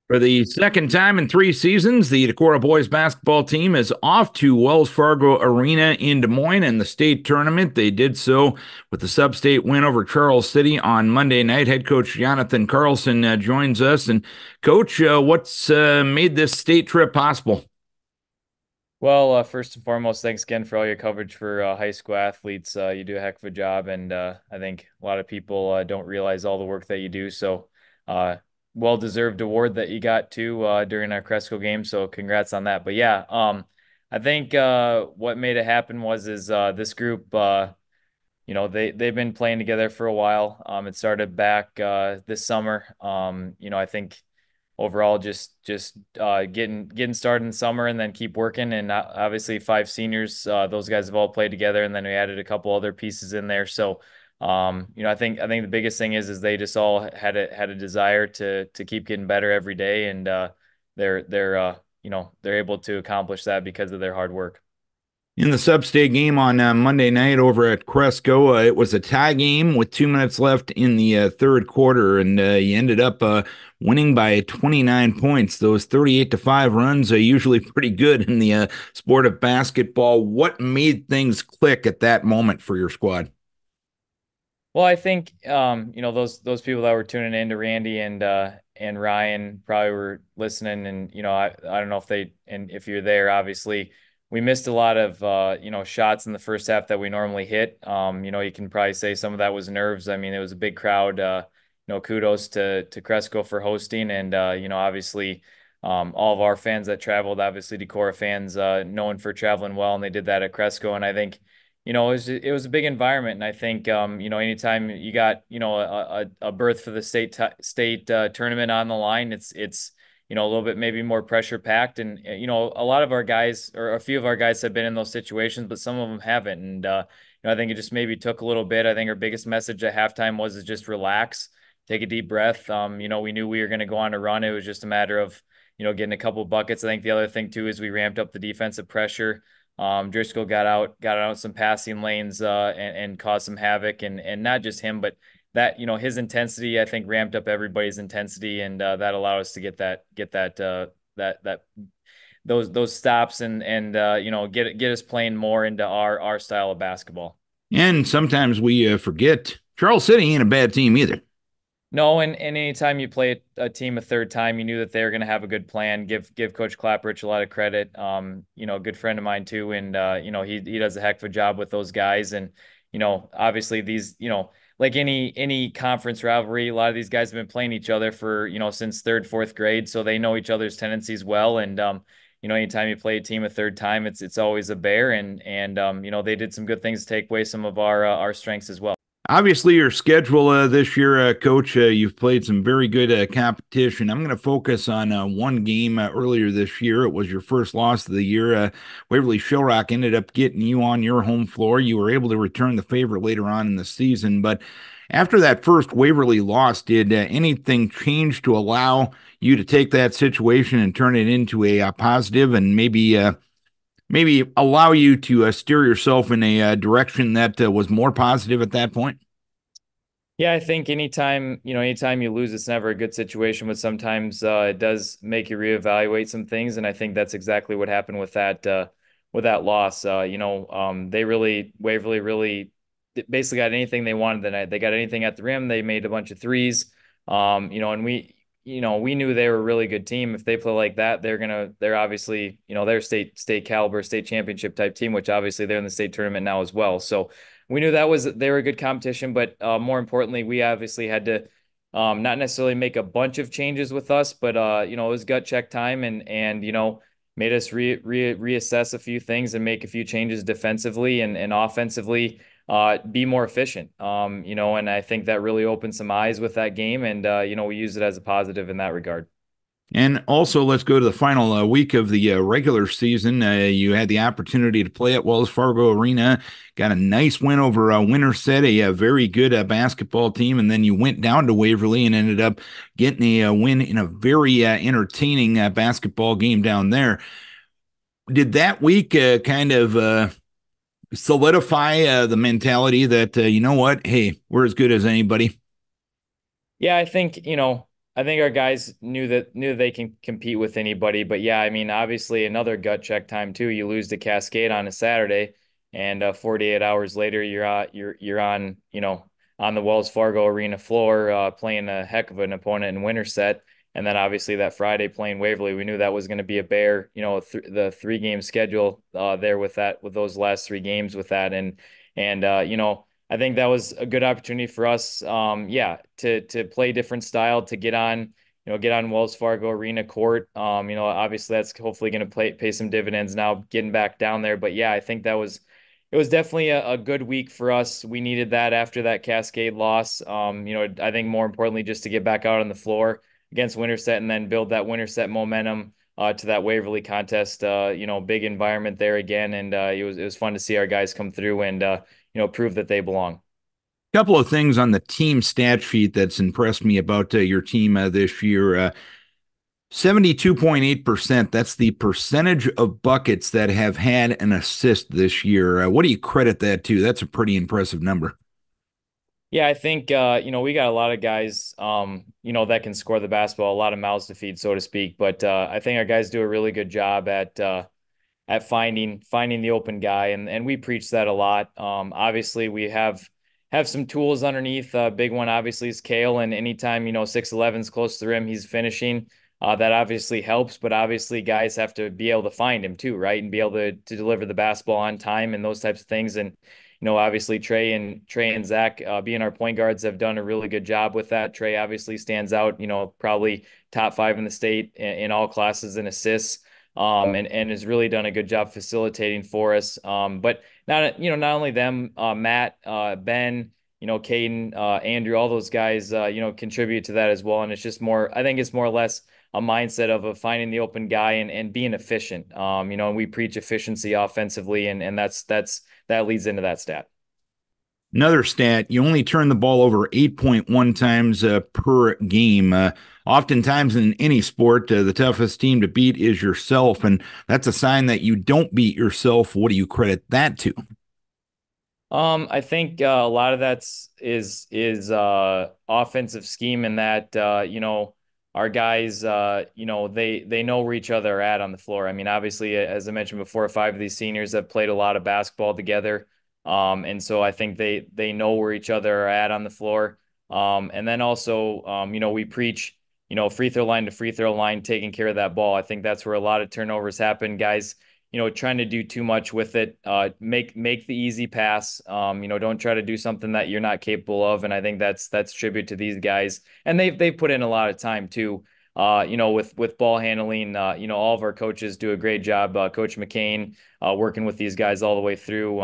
For the second time in 3 seasons, the Decorah boys basketball team is off to Wells Fargo Arena in Des Moines in the state tournament. They did so with the sub-state win over Charles City on Monday night. Head coach Jonathan Carlson joins us. And coach, what's made this state trip possible? Well, first and foremost, thanks again for all your coverage for high school athletes. You do a heck of a job, and I think a lot of people don't realize all the work that you do. So, well-deserved award that you got too during our Cresco game. So, congrats on that. But yeah, I think what made it happen was this group. They've been playing together for a while. It started back this summer. I think overall just getting started in summer and then keep working, and obviously five seniors, those guys have all played together, and then we added a couple other pieces in there. So I think the biggest thing is they just all had a desire to keep getting better every day, and they're able to accomplish that because of their hard work. In the sub-state game on Monday night over at Cresco, it was a tie game with 2 minutes left in the third quarter, and you ended up winning by 29 points. Those 38-5 runs are usually pretty good in the sport of basketball. What made things click at that moment for your squad? Well, I think those people that were tuning in to Randy and Ryan probably were listening, and I don't know if they, and if you're there, obviously we missed a lot of shots in the first half that we normally hit. You can probably say some of that was nerves. I mean, it was a big crowd. Kudos to Cresco for hosting, and obviously all of our fans that traveled, obviously Decorah fans, known for traveling well, and they did that at Cresco, and I think it was a big environment, and I think anytime you got a berth for the state tournament on the line, it's a little bit maybe more pressure packed, and a lot of our guys, or a few of our guys, have been in those situations, but some of them haven't, and I think it just maybe took a little bit. I think our biggest message at halftime was to just relax, take a deep breath. We knew we were going to go on a run. It was just a matter of getting a couple of buckets. I think the other thing too is we ramped up the defensive pressure. Driscoll got out some passing lanes and caused some havoc, and not just him, but that his intensity, I think, ramped up everybody's intensity, and that allowed us to get those stops, and get us playing more into our style of basketball. And sometimes we forget Charles City ain't a bad team either. No, and anytime you play a team a third time, you knew that they were going to have a good plan. Give Coach Clapperich a lot of credit. A good friend of mine too, and he does a heck of a job with those guys. And obviously these, like any conference rivalry, a lot of these guys have been playing each other for since third, fourth grade, so they know each other's tendencies well. And anytime you play a team a third time, it's always a bear. And they did some good things to take away some of our strengths as well. Obviously, your schedule this year, Coach, you've played some very good competition. I'm going to focus on one game earlier this year. It was your first loss of the year. Waverly Shellrock ended up getting you on your home floor. You were able to return the favor later on in the season. But after that first Waverly loss, did anything change to allow you to take that situation and turn it into a positive, and maybe allow you to steer yourself in a direction that was more positive at that point? Yeah, I think anytime you lose, it's never a good situation, but sometimes it does make you reevaluate some things, and I think that's exactly what happened with that loss. Waverly really basically got anything they wanted the night. They got anything at the rim. They made a bunch of threes. And we knew they were a really good team. If they play like that, they're obviously, they're state caliber, state championship type team, which obviously they're in the state tournament now as well. So we knew they were a good competition, but more importantly, we obviously had to not necessarily make a bunch of changes with us, but it was gut check time, and made us reassess a few things and make a few changes defensively and offensively, be more efficient. And I think that really opened some eyes with that game, and we use it as a positive in that regard. And also, let's go to the final week of the regular season. You had the opportunity to play at Wells Fargo Arena, got a nice win over Winterset, a very good basketball team, and then you went down to Waverly and ended up getting a win in a very entertaining basketball game down there. Did that week kind of solidify the mentality that, you know what, hey, we're as good as anybody? Yeah, I think I think our guys knew that they can compete with anybody. But yeah, I mean, obviously another gut check time too. You lose to Cascade on a Saturday, and 48 hours later, you're on on the Wells Fargo Arena floor playing a heck of an opponent in Winterset. And then obviously that Friday playing Waverly, we knew that was going to be a bear. The 3 game schedule there with those last 3 games with that, and I think that was a good opportunity for us, yeah, to play different style, to get on Wells Fargo Arena court. Obviously that's hopefully going to pay some dividends now getting back down there. But yeah, I think it was definitely a good week for us. We needed that after that Cascade loss. I think more importantly, just to get back out on the floor against Winterset and then build that Winterset momentum to that Waverly contest. Big environment there again, and it was fun to see our guys come through and prove that they belong. Couple of things on the team stat sheet that's impressed me about your team this year. 72.8%. That's the percentage of buckets that have had an assist this year. What do you credit that to? That's a pretty impressive number. Yeah, I think we got a lot of guys that can score the basketball, a lot of mouths to feed, so to speak. But I think our guys do a really good job at finding the open guy, and we preach that a lot. Obviously, we have some tools underneath. Big one obviously is Kale, and anytime 6'11's close to the rim, he's finishing. That obviously helps, but obviously guys have to be able to find him too, right, and be able to deliver the basketball on time and those types of things. And obviously Trey and Zach, being our point guards, have done a really good job with that. Trey obviously stands out, probably top 5 in the state in all classes in assists. And has really done a good job facilitating for us. But not only them, Matt, Ben, Caden, Andrew, all those guys, contribute to that as well. And it's just more, I think it's more or less a mindset of finding the open guy and being efficient. And we preach efficiency offensively, and that leads into that stat. Another stat, you only turn the ball over 8.1 times per game. Oftentimes in any sport, the toughest team to beat is yourself, and that's a sign that you don't beat yourself. What do you credit that to? I think a lot of that's offensive scheme, and that our guys they know where each other are at on the floor. I mean, obviously, as I mentioned before, 5 of these seniors have played a lot of basketball together, and so I think they know where each other are at on the floor. And then also we preach free throw line to free throw line, taking care of that ball. I think that's where a lot of turnovers happen, guys trying to do too much with it. Make the easy pass. Don't try to do something that you're not capable of. And I think that's tribute to these guys. And they've put in a lot of time too. With ball handling. All of our coaches do a great job. Coach McCain working with these guys all the way through.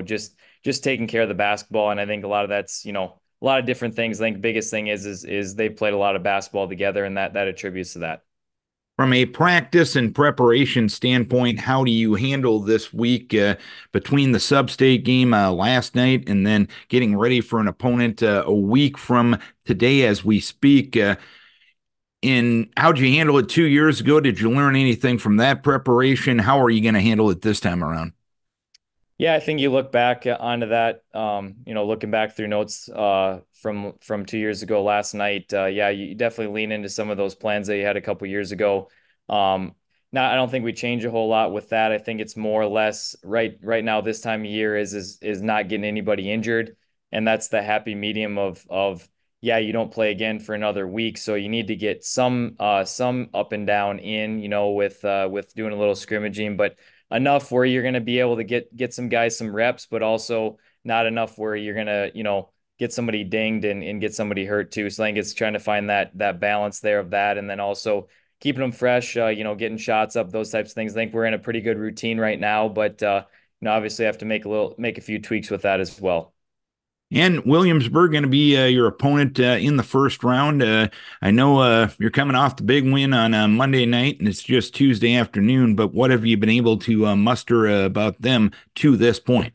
Just taking care of the basketball. And I think a lot of that's a lot of different things. I think the biggest thing is they've played a lot of basketball together, and that attributes to that. From a practice and preparation standpoint, how do you handle this week between the sub-state game last night and then getting ready for an opponent a week from today as we speak? How'd you handle it 2 years ago? Did you learn anything from that preparation? How are you going to handle it this time around? Yeah, I think you look back onto that, looking back through notes from 2 years ago last night. Yeah, you definitely lean into some of those plans that you had a couple years ago. Now, I don't think we change a whole lot with that. I think it's more or less right now this time of year is not getting anybody injured, and that's the happy medium of yeah, you don't play again for another week, so you need to get some up and down in, with doing a little scrimmaging, but enough where you're going to be able to get some guys some reps, but also not enough where you're going to, get somebody dinged and get somebody hurt too. So I think it's trying to find that balance there of that. And then also keeping them fresh, getting shots up, those types of things. I think we're in a pretty good routine right now, but, obviously have to make a few tweaks with that as well. And Williamsburg going to be your opponent in the first round. I know you're coming off the big win on Monday night, and it's just Tuesday afternoon. But what have you been able to muster about them to this point?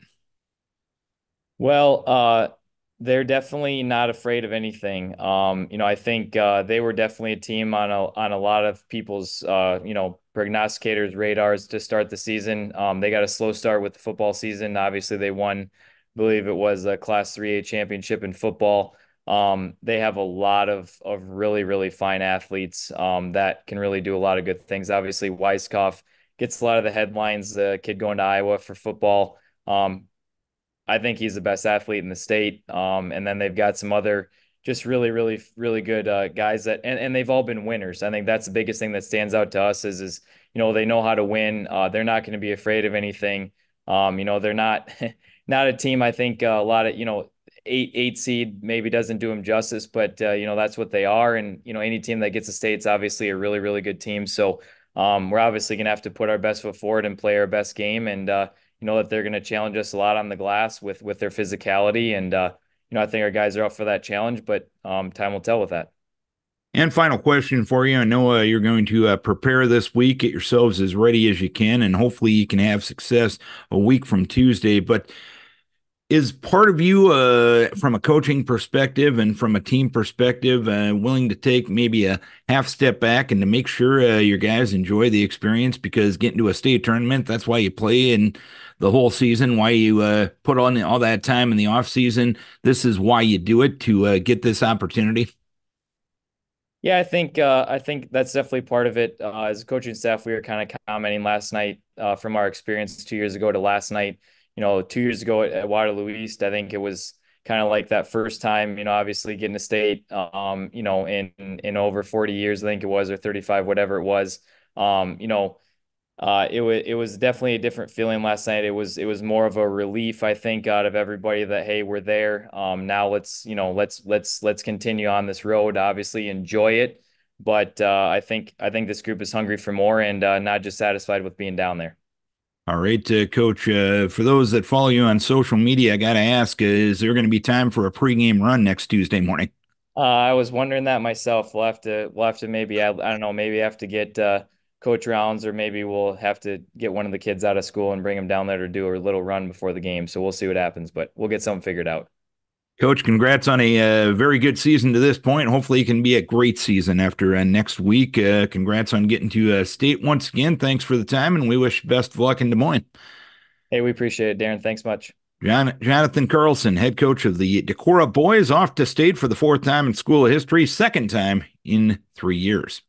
Well, they're definitely not afraid of anything. I think they were definitely a team on a lot of people's prognosticators' radars to start the season. They got a slow start with the football season. Obviously, they won, I believe it was a Class 3A championship in football. They have a lot of really, really fine athletes that can really do a lot of good things. Obviously, Weiskopf gets a lot of the headlines, the kid going to Iowa for football. I think he's the best athlete in the state. And then they've got some other just really, really, really good guys and they've all been winners. I think that's the biggest thing that stands out to us is they know how to win. They're not going to be afraid of anything. They're not not a team. I think a lot of eight seed maybe doesn't do them justice, but that's what they are. And any team that gets a state's obviously a really, really good team. So we're obviously going to have to put our best foot forward and play our best game and that they're going to challenge us a lot on the glass with their physicality. And, I think our guys are up for that challenge, but time will tell with that. And final question for you. I know you're going to prepare this week, get yourselves as ready as you can, and hopefully you can have success a week from Tuesday. But is part of you, from a coaching perspective and from a team perspective, willing to take maybe a half step back and to make sure your guys enjoy the experience? Because getting to a state tournament, that's why you play in the whole season, why you put on all that time in the off season. This is why you do it to get this opportunity. Yeah, I think that's definitely part of it. As a coaching staff, we were kind of commenting last night from our experience 2 years ago to last night. 2 years ago at Waterloo East, I think it was kind of like that first time. Obviously getting a state. In over 40 years, I think it was, or 35, whatever it was. It was definitely a different feeling last night. It was more of a relief, I think, out of everybody that hey, we're there. Now let's continue on this road. Obviously, enjoy it, but I think this group is hungry for more and not just satisfied with being down there. All right, Coach. For those that follow you on social media, I got to ask: is there going to be time for a pregame run next Tuesday morning? I was wondering that myself. We'll have to maybe I don't know, maybe have to get Coach Rounds, or maybe we'll have to get one of the kids out of school and bring them down there to do a little run before the game. So we'll see what happens, but we'll get something figured out. Coach, congrats on a very good season to this point. Hopefully, it can be a great season after next week. Congrats on getting to state once again. Thanks for the time, and we wish best of luck in Des Moines. Hey, we appreciate it, Darren. Thanks much. Jonathan Carlson, head coach of the Decorah boys, off to state for the fourth time in School of History, second time in 3 years.